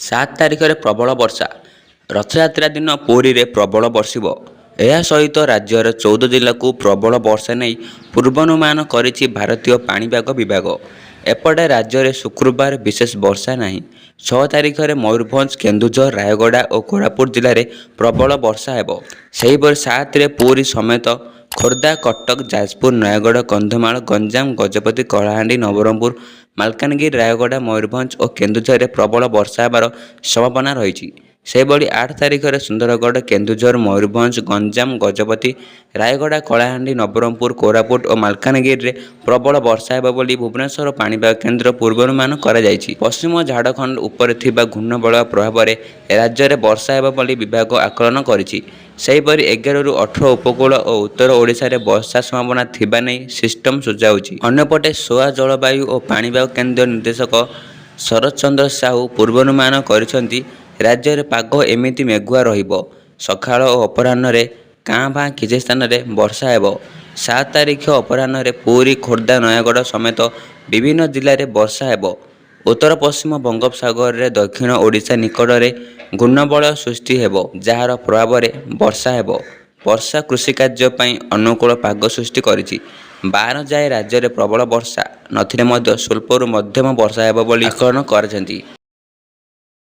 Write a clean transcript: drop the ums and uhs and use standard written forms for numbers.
7 ତାରିଖରେ ପ୍ରବଳ ବର୍ଷା। ରଥଯାତ୍ରା ଦିନ ପୁରୀରେ ପ୍ରବଳ ବର୍ଷିବ। ଏହା ସହିତ ରାଜ୍ୟର 14 ଜିଲ୍ଲାକୁ ପ୍ରବଳ ବର୍ଷା ନେଇ ପୂର୍ବାନୁମାନ କରିଛି ଭାରତୀୟ ପାଣିପାଗ ବିଭାଗ। ଏପଟେ ରାଜ୍ୟରେ ଶୁକ୍ରବାର ବିଶେଷ ବର୍ଷା ନାହିଁ। 6 ତାରିଖରେ ମୟୂରଭଞ୍ଜ, କେନ୍ଦୁଝର, ରାୟଗଡ଼ା ଓ କୋରାପୁଟ ଜିଲ୍ଲାରେ ପ୍ରବଳ ବର୍ଷା ହେବ। ସେହିପରି 7ରେ ପୁରୀ ସମେତ ଖୋର୍ଦ୍ଧା, କଟକ, ଯାଜପୁର, ନୟାଗଡ଼, କନ୍ଧମାଳ, ଗଞ୍ଜାମ, ଗଜପତି, କଳାହାଣ୍ଡି, ନବରଙ୍ଗପୁର, ମାଲକାନଗିରି, ରାୟଗଡ଼ା, ମୟୂରଭଞ୍ଜ ଓ କେନ୍ଦୁଝରରେ ପ୍ରବଳ ବର୍ଷା ହେବାର ସମ୍ଭାବନା ରହିଛି। ସେହିଭଳି 8 ତାରିଖରେ ସୁନ୍ଦରଗଡ଼, କେନ୍ଦୁଝର, ମୟୂରଭଞ୍ଜ, ଗଞ୍ଜାମ, ଗଜପତି, ରାୟଗଡ଼ା, କଳାହାଣ୍ଡି, ନବରଙ୍ଗପୁର, କୋରାପୁଟ ଓ ମାଲକାନଗିରିରେ ପ୍ରବଳ ବର୍ଷା ହେବ ବୋଲି ଭୁବନେଶ୍ୱର ପାଣିପାଗ କେନ୍ଦ୍ର ପୂର୍ବାନୁମାନ କରାଯାଇଛି। ପଶ୍ଚିମ ଝାଡ଼ଖଣ୍ଡ ଉପରେ ଥିବା ଘୂର୍ଣ୍ଣିବଳୟ ପ୍ରଭାବରେ ରାଜ୍ୟରେ ବର୍ଷା ହେବ ବୋଲି ବିଭାଗ ଆକଳନ କରିଛି। ସେହିପରି 11ରୁ 18 ଉପକୂଳ ଓ ଉତ୍ତର ଓଡ଼ିଶାରେ ବର୍ଷା ସମ୍ଭାବନା ଥିବା ନେଇ ସିଷ୍ଟମ ସୂଚାଉଛି। ଅନ୍ୟପଟେ ସୋଆ ଜଳବାୟୁ ଓ ପାଣିପାଗ କେନ୍ଦ୍ର ନିର୍ଦ୍ଦେଶକ ଶରତ ଚନ୍ଦ୍ର ସାହୁ ପୂର୍ବାନୁମାନ କରିଛନ୍ତି, ରାଜ୍ୟରେ ପାଗ ଏମିତି ମେଘୁଆ ରହିବ। ସକାଳ ଓ ଅପରାହ୍ନରେ କାଁ ଭାଁ କିଛି ସ୍ଥାନରେ ବର୍ଷା ହେବ। 7 ତାରିଖ ଅପରାହ୍ନରେ ପୁରୀ, ଖୋର୍ଦ୍ଧା, ନୟାଗଡ଼ ସମେତ ବିଭିନ୍ନ ଜିଲ୍ଲାରେ ବର୍ଷା ହେବ। ଉତ୍ତର ପଶ୍ଚିମ ବଙ୍ଗୋପସାଗରରେ ଦକ୍ଷିଣ ଓଡ଼ିଶା ନିକଟରେ ଘୂର୍ଣ୍ଣିବଳୟ ସୃଷ୍ଟି ହେବ, ଯାହାର ପ୍ରଭାବରେ ବର୍ଷା ହେବ। ବର୍ଷା କୃଷିକାର୍ଯ୍ୟ ପାଇଁ ଅନୁକୂଳ ପାଗ ସୃଷ୍ଟି କରିଛି। 12 ଯାଏଁ ରାଜ୍ୟରେ ପ୍ରବଳ ବର୍ଷା ନଥିଲେ ମଧ୍ୟ ସ୍ୱଳ୍ପରୁ ମଧ୍ୟମ ବର୍ଷା ହେବ ବୋଲି ଆକଳନ କରିଛନ୍ତି।